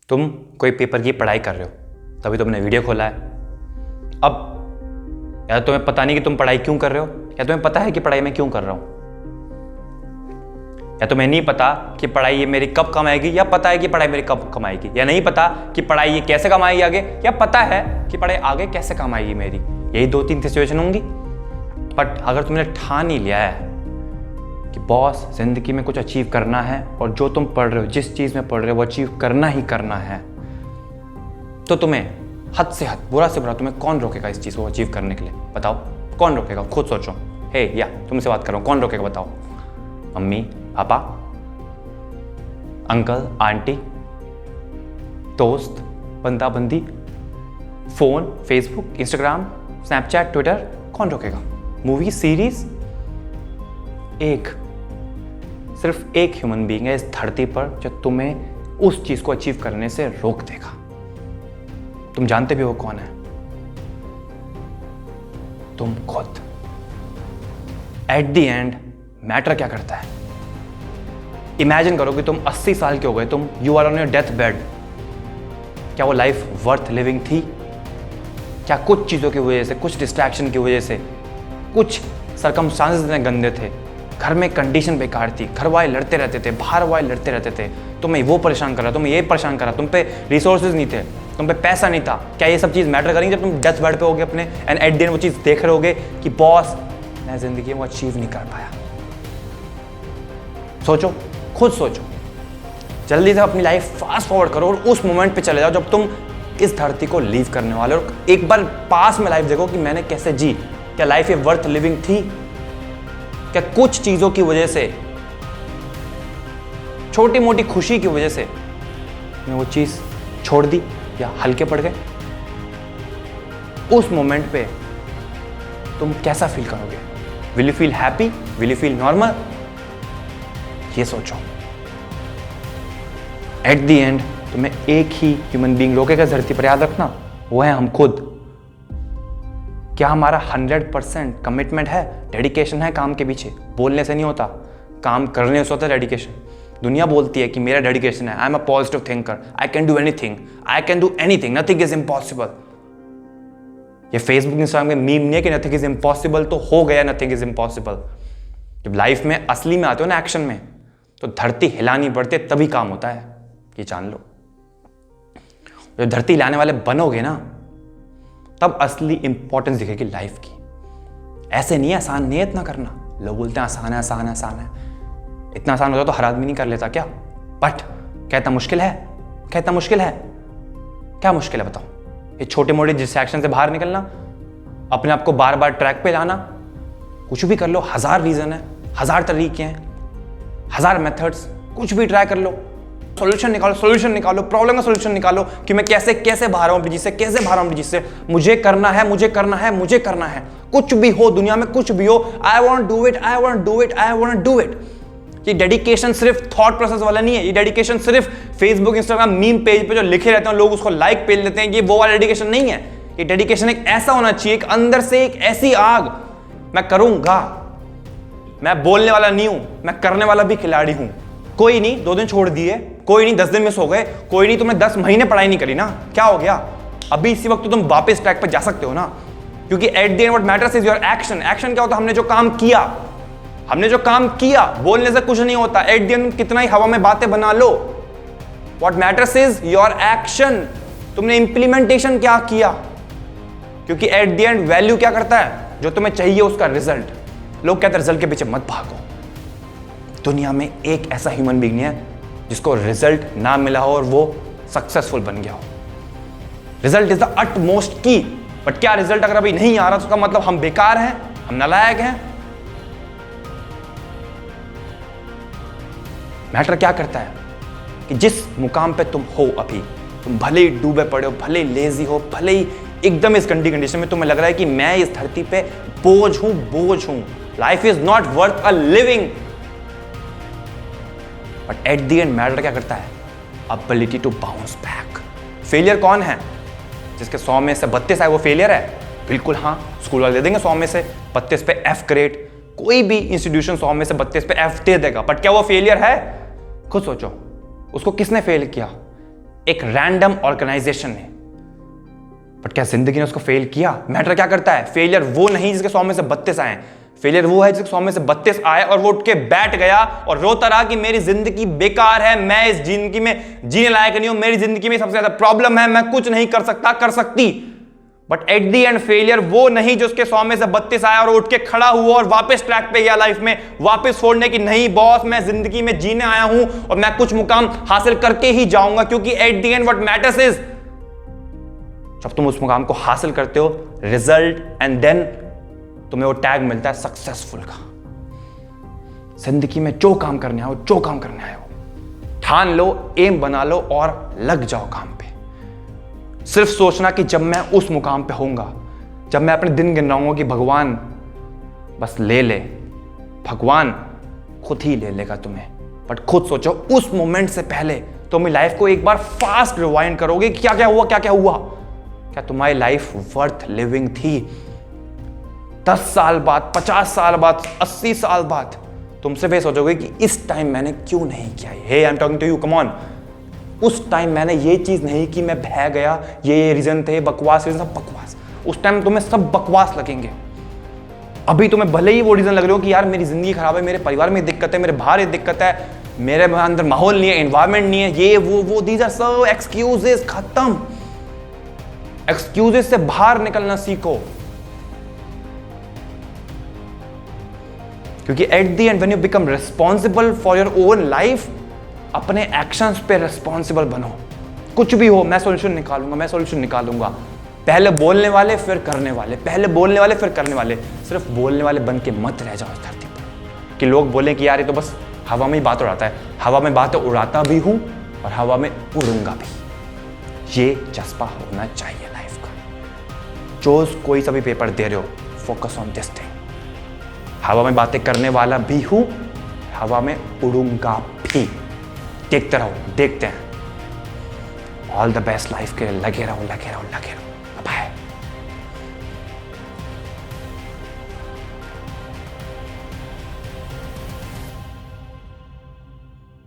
तुम कोई पेपर की पढ़ाई कर रहे हो, तभी तुमने वीडियो खोला है। अब या तुम्हें पता नहीं कि तुम पढ़ाई क्यों कर रहे हो, या तुम्हें पता है कि पढ़ाई मैं क्यों कर रहा हूं, या तुम्हें नहीं पता कि पढ़ाई ये मेरी कब कमाएगी, या पता है कि पढ़ाई मेरी कब कमाएगी, या नहीं पता कि पढ़ाई ये कैसे कमाएगी आगे, या पता है कि पढ़ाई आगे कैसे कमाएगी मेरी। यही 2-3 सिचुएशन होंगी। बट अगर तुमने ठान ही लिया है कि बॉस जिंदगी में कुछ अचीव करना है और जो तुम पढ़ रहे हो, जिस चीज में पढ़ रहे हो वो अचीव करना ही करना है, तो तुम्हें हद से हद, बुरा से बुरा तुम्हें कौन रोकेगा इस चीज को अचीव करने के लिए? बताओ, कौन रोकेगा? खुद सोचो। हे या तुमसे बात कर रहा हूं, कौन रोकेगा बताओ? मम्मी, पापा, अंकल, आंटी, दोस्त, बंदा बंदी, phone, Facebook, Instagram, Snapchat, Twitter, कौन रोकेगा? Movie, series? सिर्फ एक ह्यूमन बीइंग है इस धरती पर जो तुम्हें उस चीज को अचीव करने से रोक देगा। तुम जानते भी हो कौन है? तुम खुद। एट द एंड मैटर क्या करता है? इमेजिन करो कि तुम 80 साल के हो गए, तुम you are on your death bed. क्या वो लाइफ वर्थ लिविंग थी? क्या कुछ चीजों की वजह से, कुछ डिस्ट्रैक्शन की वजह से, कुछ सरकमस्टांसेस इतने गंदे थे, घर में कंडीशन बेकार थी, घर वाले लड़ते रहते थे, बाहर वाले लड़ते रहते थे, तुम्हें वो परेशान कर रहा, तुम्हें ये परेशान कर रहा, तुम पे रिसोर्सेज नहीं थे, तुम पे पैसा नहीं था, क्या ये सब चीज़ मैटर करेंगी जब तुम डेथ बेड पे होगे अपने, एंड एट द एंड वो चीज़ देख रहे होगे कि बॉस मैं जिंदगी में वो अचीव नहीं कर पाया? सोचो, खुद सोचो। जल्दी से अपनी लाइफ फास्ट फॉरवर्ड करो और उस मोमेंट पे चले जाओ जब तुम इस धरती को लीव करने वाले हो, और एक बार पास में लाइफ देखो कि मैंने कैसे जी। क्या लाइफ ये वर्थ लिविंग थी? क्या कुछ चीजों की वजह से, छोटी मोटी खुशी की वजह से मैं वो चीज छोड़ दी या हल्के पड़ गए? उस मोमेंट पे तुम कैसा फील करोगे? Will you feel happy? Will you feel normal? ये सोचो। एट द एंड तुम्हें एक ही ह्यूमन बीइंग रोकेगा धरती पर, याद रखना, वो है हम खुद। क्या हमारा 100% कमिटमेंट है, डेडिकेशन है काम के पीछे? बोलने से नहीं होता, काम करने से होता है डेडिकेशन। दुनिया बोलती है कि मेरा डेडिकेशन है, I am a positive thinker, I can do anything, I can do anything, nothing is impossible. ये फेसबुक इंस्टाग्राम में मीम नहीं है कि नथिंग इज इम्पॉसिबल तो हो गया नथिंग इज इम्पॉसिबल। जब लाइफ में असली में आते हो ना, एक्शन में, तो धरती हिलानी पड़ती है, तभी काम होता है, ये जान लो। जब धरती हिलाने वाले बनोगे ना, तब असली इंपॉर्टेंस दिखेगी लाइफ की। ऐसे नहीं है, आसान नहीं है इतना करना। लोग बोलते हैं आसान है, आसान है, आसान है। इतना आसान होता तो हर आदमी नहीं कर लेता क्या? बट कहता मुश्किल है, कहता मुश्किल है। क्या मुश्किल है बताओ? ये छोटे मोटे डिस्ट्रैक्शन से बाहर निकलना, अपने आप को बार बार ट्रैक पे लाना। कुछ भी कर लो, 1000 रीजन है, 1000 तरीके हैं, 1000 मेथड्स, कुछ भी ट्राई कर लो, सॉल्यूशन निकालो, प्रॉब्लम का सॉल्यूशन निकालो कि मैं कैसे बाहर आऊं ब्रिज से, कैसे बाहर आऊं ब्रिज से। मुझे करना है, मुझे करना है, मुझे करना है। कुछ भी हो दुनिया में, कुछ भी हो, I want do it, I want do it, I want do it. ये डेडिकेशन सिर्फ थॉट प्रोसेस वाला नहीं है। ये डेडिकेशन सिर्फ फेसबुक, इंस्टाग्राम, मीम पेज पे जो लिखे रहते हैं लोग उसको लाइक पेज लेते हैं, ये वो वाला डेडिकेशन नहीं है। ये डेडिकेशन एक ऐसा होना चाहिए, एक अंदर से एक ऐसी आग, मैं करूंगा। मैं बोलने वाला नहीं हूं, मैं करने वाला भी खिलाड़ी हूं। कोई नहीं 2 दिन छोड़ दिए, कोई नहीं 10 दिन में सो गए, कोई नहीं तुमने 10 महीने पढ़ाई नहीं करी ना, क्या हो गया? अभी इसी वक्त तो तुम वापस ट्रैक पर जा सकते हो ना, क्योंकि eight the and what matters is your action. Action क्या होता है? हमने जो काम किया, हमने जो काम किया। बोलने से कुछ नहीं होता। एट द एंड कितना ही हवा में बातें बना लो, what matters is your action. तुमने इंप्लीमेंटेशन क्या किया? क्योंकि एट द एंड वैल्यू क्या करता है? जो तुम्हें चाहिए उसका रिजल्ट। लोग कहते हैं रिजल्ट के पीछे मत भागो। दुनिया में एक ऐसा ह्यूमन बीइंग नहीं है जिसको रिजल्ट ना मिला हो और वो सक्सेसफुल बन गया हो। रिजल्ट इज द अटमोस्ट की। बट क्या रिजल्ट अगर अभी नहीं आ रहा तो उसका मतलब हम बेकार हैं, हम नालायक हैं? मैटर क्या करता है कि जिस मुकाम पे तुम हो अभी, तुम भले ही डूबे पड़े हो, भले ही लेजी हो, भले ही एकदम इस कंडीशन में तुम्हें लग रहा है कि मैं इस धरती पे बोझ हूं। Life is not worth a living. But at the end matter क्या करता है? Ability to bounce back. Failure कौन है? जिसके 100 में से 32 आए वो फेलियर है? बिल्कुल हाँ, स्कूल वाले दे देंगे 100 में से 32 पे F ग्रेड। कोई भी इंस्टीट्यूशन 100 में से 32 पे F दे देगा। बट क्या वो फेलियर है? खुद सोचो, उसको किसने फेल किया? एक रैंडम ऑर्गेनाइजेशन ने। बट क्या जिंदगी ने उसको फेल किया? मैटर क्या करता है? फेलियर वो नहीं जिसके 100 में से 32 आए, फेलियर वो है जिसके 100 में से 32 आए और वो उठ के बैठ गया और रोता रहा कि मेरी जिंदगी बेकार है, मैं इस जिंदगी में जीने लायक नहीं हूं, मेरी जिंदगी में सबसे ज्यादा प्रॉब्लम है, मैं कुछ नहीं कर सकता, कर सकती। But at the and failure वो नहीं जो उसके 100 में से 32 आया और उठ के खड़ा हुआ और वापस ट्रैक पे गया लाइफ में, वापस छोड़ने की नहीं बॉस, मैं जिंदगी में जीने आया हूं और मैं कुछ मुकाम हासिल करके ही जाऊंगा, क्योंकि at the and what matters is जब तुम उस मुकाम को हासिल करते हो, रिजल्ट, एंड देन तुम्हें वो टैग मिलता है सक्सेसफुल का। जिंदगी में जो काम करने आओ, जो काम करने आए हो, ठान लो, एम बना लो और लग जाओ काम पे। सिर्फ सोचना कि जब मैं उस मुकाम पे होऊंगा, जब मैं अपने दिन गिन रहा हूं कि भगवान बस ले ले, भगवान खुद ही ले लेगा तुम्हें। बट खुद सोचो उस मोमेंट से पहले तुम अपनी लाइफ को एक बार फास्ट रिवाइंड करोगे, क्या क्या हुआ, क्या क्या हुआ, क्या तुम्हारी लाइफ वर्थ लिविंग थी? 10 साल बाद, 50 साल बाद, 80 साल बाद तुम सिर्फ ये सोचोगे कि इस टाइम मैंने क्यों नहीं किया। Hey I am talking to you, come on. उस टाइम मैंने ये चीज नहीं की, मैं बह गया, ये रीजन थे, बकवास रीजन, सब बकवास। उस टाइम तुम्हें सब बकवास लगेंगे। अभी तुम्हें भले ही वो रीजन लग रहे हो कि यार मेरी जिंदगी खराब है, मेरे परिवार में दिक्कत है, मेरे बाहर ये दिक्कत है, मेरे अंदर माहौल नहीं है, एनवायरमेंट नहीं है, ये वो दीज आर सब एक्सक्यूजेस। खत्म। एक्सक्यूजेस से बाहर निकलना सीखो, क्योंकि eight the and when you become responsible for your own life, अपने एक्शंस पे रिस्पॉन्सिबल बनो। कुछ भी हो, मैं सॉल्यूशन निकालूंगा, मैं सॉल्यूशन निकालूंगा। पहले बोलने वाले फिर करने वाले, पहले बोलने वाले फिर करने वाले। सिर्फ बोलने वाले बन के मत रह जाओ इस धरती पर कि लोग बोले कि यार ये तो बस हवा में ही बात उड़ाता है। हवा में बातें उड़ाता भी हूं और हवा में उड़ूंगा भी। ये जज्बा होना चाहिए लाइफ का। जो कोई सा भी पेपर दे रहे हो, फोकस ऑन दिस थिंग। हवा में बातें करने वाला भी हूं, हवा में उड़ूंगा भी। देखते रहो, देखते हैं। ऑल द बेस्ट लाइफ के लिए लगे रहो, लगे रहो, लगे रहो।